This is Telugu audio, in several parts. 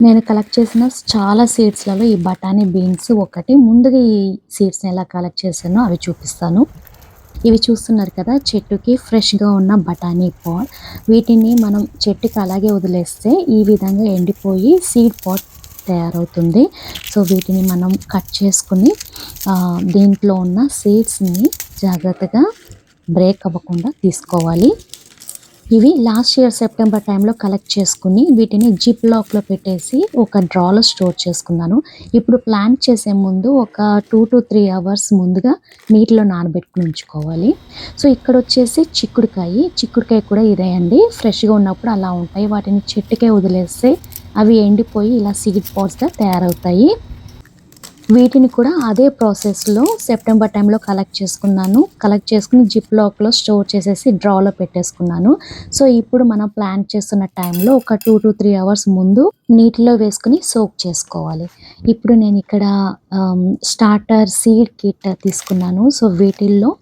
నేను కలెక్ట్ చేసిన చాలా సీడ్స్‌లలో ఈ బఠానీ బీన్స్ ఒకటి. ముందుగా ఈ సీడ్స్‌ని ఎలా కలెక్ట్ చేశానో అవి చూపిస్తాను. ఇవి చూస్తున్నారు కదా! చెట్టుకి ఫ్రెష్‌గా ఉన్న బఠానీ పాడ్. వీటిని మనం చెట్టుకి అలాగే వదిలేస్తే ఈ విధంగా ఎండిపోయి సీడ్ పాడ్ తయారవుతుంది. సో, వీటిని మనం కట్ చేసుకొని దీంట్లో ఉన్న సీడ్స్‌ని జాగ్రత్తగా బ్రేక్ అవ్వకుండా తీసుకోవాలి. ఇవి లాస్ట్ ఇయర్ సెప్టెంబర్ టైంలో కలెక్ట్ చేసుకుని వీటిని జిప్ లాక్‌లో పెట్టేసి ఒక డ్రాలో స్టోర్ చేసుకున్నాను. ఇప్పుడు ప్లాంట్ చేసే ముందు ఒక 2-3 అవర్స్ ముందుగా నీటిలో నానబెట్టుకొని ఉంచుకోవాలి. సో, ఇక్కడొచ్చేసి చిక్కుడుకాయ కూడా ఇదే అండి. ఫ్రెష్‌గా ఉన్నప్పుడు అలా ఉంటాయి. వాటిని చెట్టుకే వదిలేస్తే అవి ఎండిపోయి ఇలా సీడ్ పాడ్స్‌గా తయారవుతాయి. వీటిని కూడా అదే ప్రాసెస్‌లో సెప్టెంబర్ టైంలో కలెక్ట్ చేసుకున్నాను. కలెక్ట్ చేసుకొని జిప్ లాక్‌లో స్టోర్ చేసేసి డ్రాలో పెట్టేసుకున్నాను. సో, ఇప్పుడు మనం ప్లాంట్ చేస్తున్న టైంలో ఒక 2-3 అవర్స్ ముందు నీటిలో వేసుకొని సోక్ చేసుకోవాలి. ఇప్పుడు నేనిక్కడ స్టార్టర్ సీడ్ కిట్ తీసుకున్నాను. సో, వీటిల్లో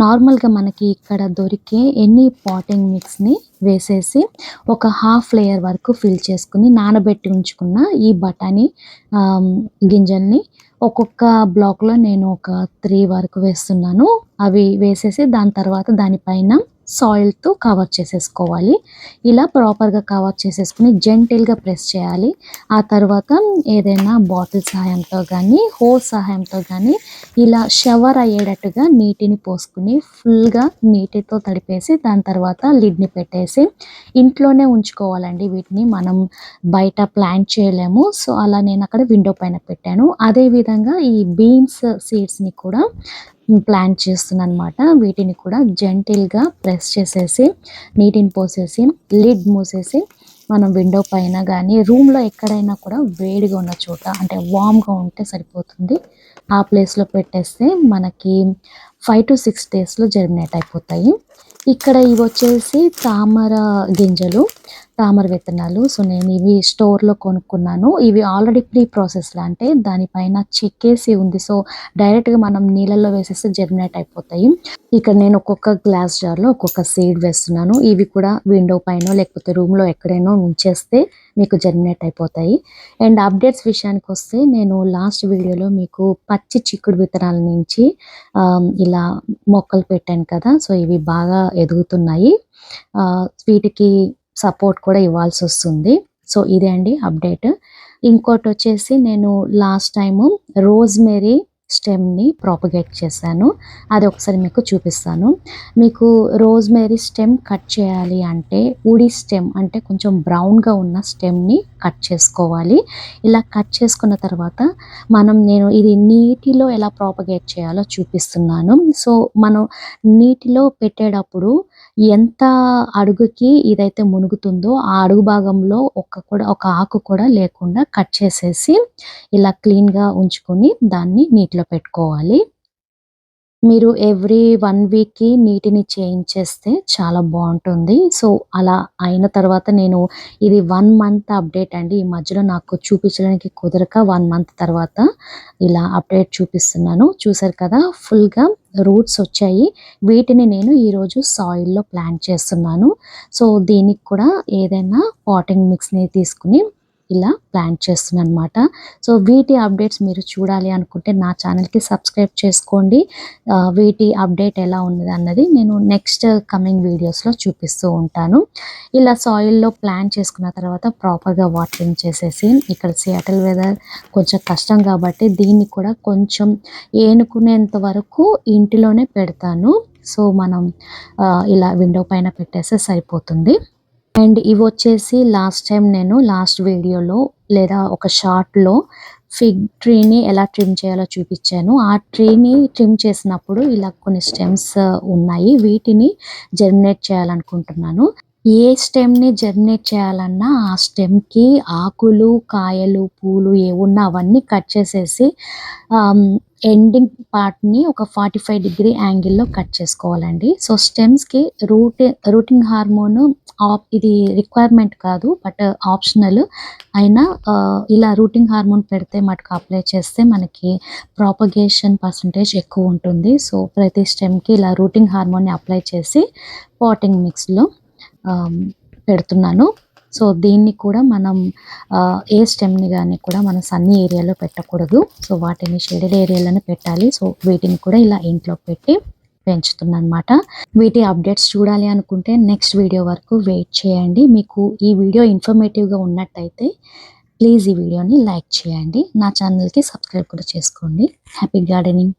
నార్మల్‌గా మనకి ఇక్కడ దొరికే ఎనీ పాటింగ్ మిక్స్‌ని వేసేసి ఒక హాఫ్ లేయర్ వరకు ఫిల్ చేసుకొని నానబెట్టి ఉంచుకున్న ఈ బఠానీ గింజల్ని ఒక్కొక్క బ్లాక్‌లో నేను ఒక 3 వరకు వేస్తున్నాను. అవి వేసేసి దాని తర్వాత దానిపైన సాయిల్‌తో కవర్ చేసేసుకోవాలి. ఇలా ప్రాపర్‌గా కవర్ చేసేసుకొని జెంటిల్‌గా ప్రెస్ చేయాలి. ఆ తర్వాత ఏదైనా బాటిల్ సహాయంతో గానీ, హోస్ సహాయంతో గానీ ఇలా షవర్ అయ్యేటట్టుగా నీటిని పోసుకొని ఫుల్‌గా నీటితో తడిపేసి దాని తర్వాత లిడ్‌ని పెట్టేసి ఇంట్లోనే ఉంచుకోవాలండి వీటిని. మనం బయట ప్లాంట్ చేయలేము. సో, అలా నేనక్కడ విండో పైన పెట్టాను. అదే విధంగా ఈ బీన్స్ సీడ్స్‌ని కూడా ప్లాంట్ చేస్తున్నాననమాట. వీటిని కూడా జెంటిల్‌గా ప్రెస్ చేసేసి, నీటిని పోసేసి, లిడ్ మూసేసి మనం విండో పైన గానీ, రూమ్‌లో ఎక్కడైనా కూడా వేడిగా ఉన్న చోట అంటే వార్మ్‌గా ఉంటే సరిపోతుంది. ఆ ప్లేస్‌లో పెట్టేస్తే మనకి 5-6 డేస్‌లో జర్మినేట్ అయిపోతాయి. ఇక్కడ ఇవొచ్చేసి తామర విత్తనాలు. సో, నేను ఇవి స్టోర్‌లో కొనుక్కున్నాను. ఇవి ఆల్రెడీ ప్రీ ప్రాసెస్‌లా అంటే దానిపైన చెక్కేసి ఉంది. సో, డైరెక్ట్‌గా మనం నీళ్ళల్లో వేసేస్తే జర్మినేట్ అయిపోతాయి. ఇక్కడ నేను ఒక్కొక్క గ్లాస్ జార్‌లో ఒక్కొక్క సీడ్ వేస్తున్నాను. ఇవి కూడా విండో పైనో లేకపోతే రూమ్‌లో ఎక్కడైనా ఉంచేస్తే మీకు జర్మినేట్ అయిపోతాయి. అండ్ అప్డేట్స్ విషయానికొస్తే నేను లాస్ట్ వీడియోలో మీకు పచ్చి చిక్కుడు విత్తనాల నుంచి ఇలా మొక్కలు పెట్టాను కదా! సో, ఇవి బాగా ఎదుగుతున్నాయి. వీటికి సపోర్ట్ కూడా ఇవ్వాల్సొస్తుంది. సో, ఇదే అండి అప్డేట్. ఇంకోటొచ్చేసి నేను లాస్ట్ టైము రోజ్‌మెరీ స్టెమ్‌ని ప్రాపగేట్ చేశాను. అది ఒకసారి మీకు చూపిస్తాను. మీకు రోజ్‌మెరీ స్టెమ్ కట్ చేయాలి అంటే వుడీ స్టెమ్ అంటే కొంచెం బ్రౌన్‌గా ఉన్న స్టెమ్‌ని కట్ చేసుకోవాలి. ఇలా కట్ చేసుకున్న తర్వాత నేను ఇది నీటిలో ఎలా ప్రాపగేట్ చేయాలో చూపిస్తున్నాను. సో, మనం నీటిలో పెట్టేటప్పుడు ఎంత అడుగుకి ఇదైతే మునుగుతుందో, ఆ అడుగు భాగంలో ఒక ఆకు కూడా లేకుండా కట్ చేసేసి, ఇలా క్లీన్‌గా ఉంచుకొని దాన్ని నీటిలో పెట్టుకోవాలి. మీరు ఎవ్రీ 1 వీక్‌కి నీటిని చేంజ్ చేస్తే చాలా బావుంటుంది. సో, అలా అయిన తర్వాత ఇది 1 మంత్ అప్డేట్ అండి. ఈ మధ్యలో నాకు చూపించడానికి కుదరక 1 మంత్ తర్వాత ఇలా అప్డేట్ చూపిస్తున్నాను. చూసారు కదా! ఫుల్‌గా రూట్స్ వచ్చాయి. వీటిని నేను ఈరోజు సాయిల్‌లో ప్లాంట్ చేస్తున్నాను. సో, దీనికి కూడా ఏదైనా పాటింగ్ మిక్స్‌ని తీసుకొని ఇలా ప్లాంట్ చేస్తున్నాననమాట. సో, వీటి అప్డేట్స్ మీరు చూడాలి అనుకుంటే నా ఛానెల్‌కి సబ్స్క్రైబ్ చేసుకోండి. వీటి అప్డేట్ ఎలా ఉన్నదన్నది నేను నెక్స్ట్ కమింగ్ వీడియోస్‌లో చూపిస్తూ ఉంటాను. ఇలా సాయిల్‌లో ప్లాంట్ చేసుకున్న తర్వాత ప్రాపర్‌గా వాటరింగ్ చేసేసి ఇక్కడ సియాటల్ వెదర్ కొంచెం కష్టం కాబట్టి దీన్ని కూడా కొంచెం ఏనుకునేంత వరకు ఇంటిలోనే పెడతాను. సో, మనం ఇలా విండో పైన పెట్టేస్తే సరిపోతుంది. అండ్ ఇవొచ్చేసి లాస్ట్ వీడియోలో లేదా ఒక షార్ట్‌లో ఫిగ్ ట్రీని ఎలా ట్రిమ్ చేయాలో చూపిచ్చాను. ఆ ట్రీని ట్రిమ్ చేసినప్పుడు ఇలా కొన్ని స్టెమ్స్ ఉన్నాయి. వీటిని జర్మినేట్ చేయాలనుకుంటున్నాను. ఏ స్టెమ్‌ని జర్మినేట్ చేయాలన్నా ఆ స్టెమ్‌కి ఆకులు, కాయలు, పూలు ఏవున్నా అవన్నీ కట్ చేసేసి ఎండింగ్ పార్ట్‌ని ఒక 45 డిగ్రీ యాంగిల్‌లో కట్ చేసుకోవాలండి. సో, స్టెమ్స్‌కి రూటింగ్ హార్మోను ఇది రిక్వైర్మెంట్ కాదు. But optional. అయినా ఇలా రూటింగ్ హార్మోన్ పెడితే మటుకు అప్లై చేస్తే మనకి ప్రాపగేషన్ పర్సెంటేజ్ ఎక్కువుంటుంది. సో, ప్రతి స్టెమ్‌కి ఇలా రూటింగ్ హార్మోన్‌ని అప్లై చేసి పాటింగ్ మిక్స్‌లో ఆహ్, పెడుతున్నాను. సో దీన్ని కూడా మనం ఏ స్టెమ్ని కానీ కూడా మనం సన్నీ ఏరియాలో పెట్టకూడదు. సో వాటిని షేడెడ్ ఏరియాలోనే పెట్టాలి. సో వీటిని కూడా ఇలా ఇంట్లో పెట్టి పెంచుతున్నానమాట. వీటి అప్డేట్స్ చూడాలి అనుకుంటే నెక్స్ట్ వీడియో వరకు వెయిట్ చేయండి. మీకు ఈ వీడియో ఇన్ఫర్మేటివ్గా ఉన్నట్టయితే ప్లీజ్ ఈ వీడియోని లైక్ చేయండి. నా ఛానల్కి సబ్స్క్రైబ్ కూడా చేసుకోండి. Happy gardening.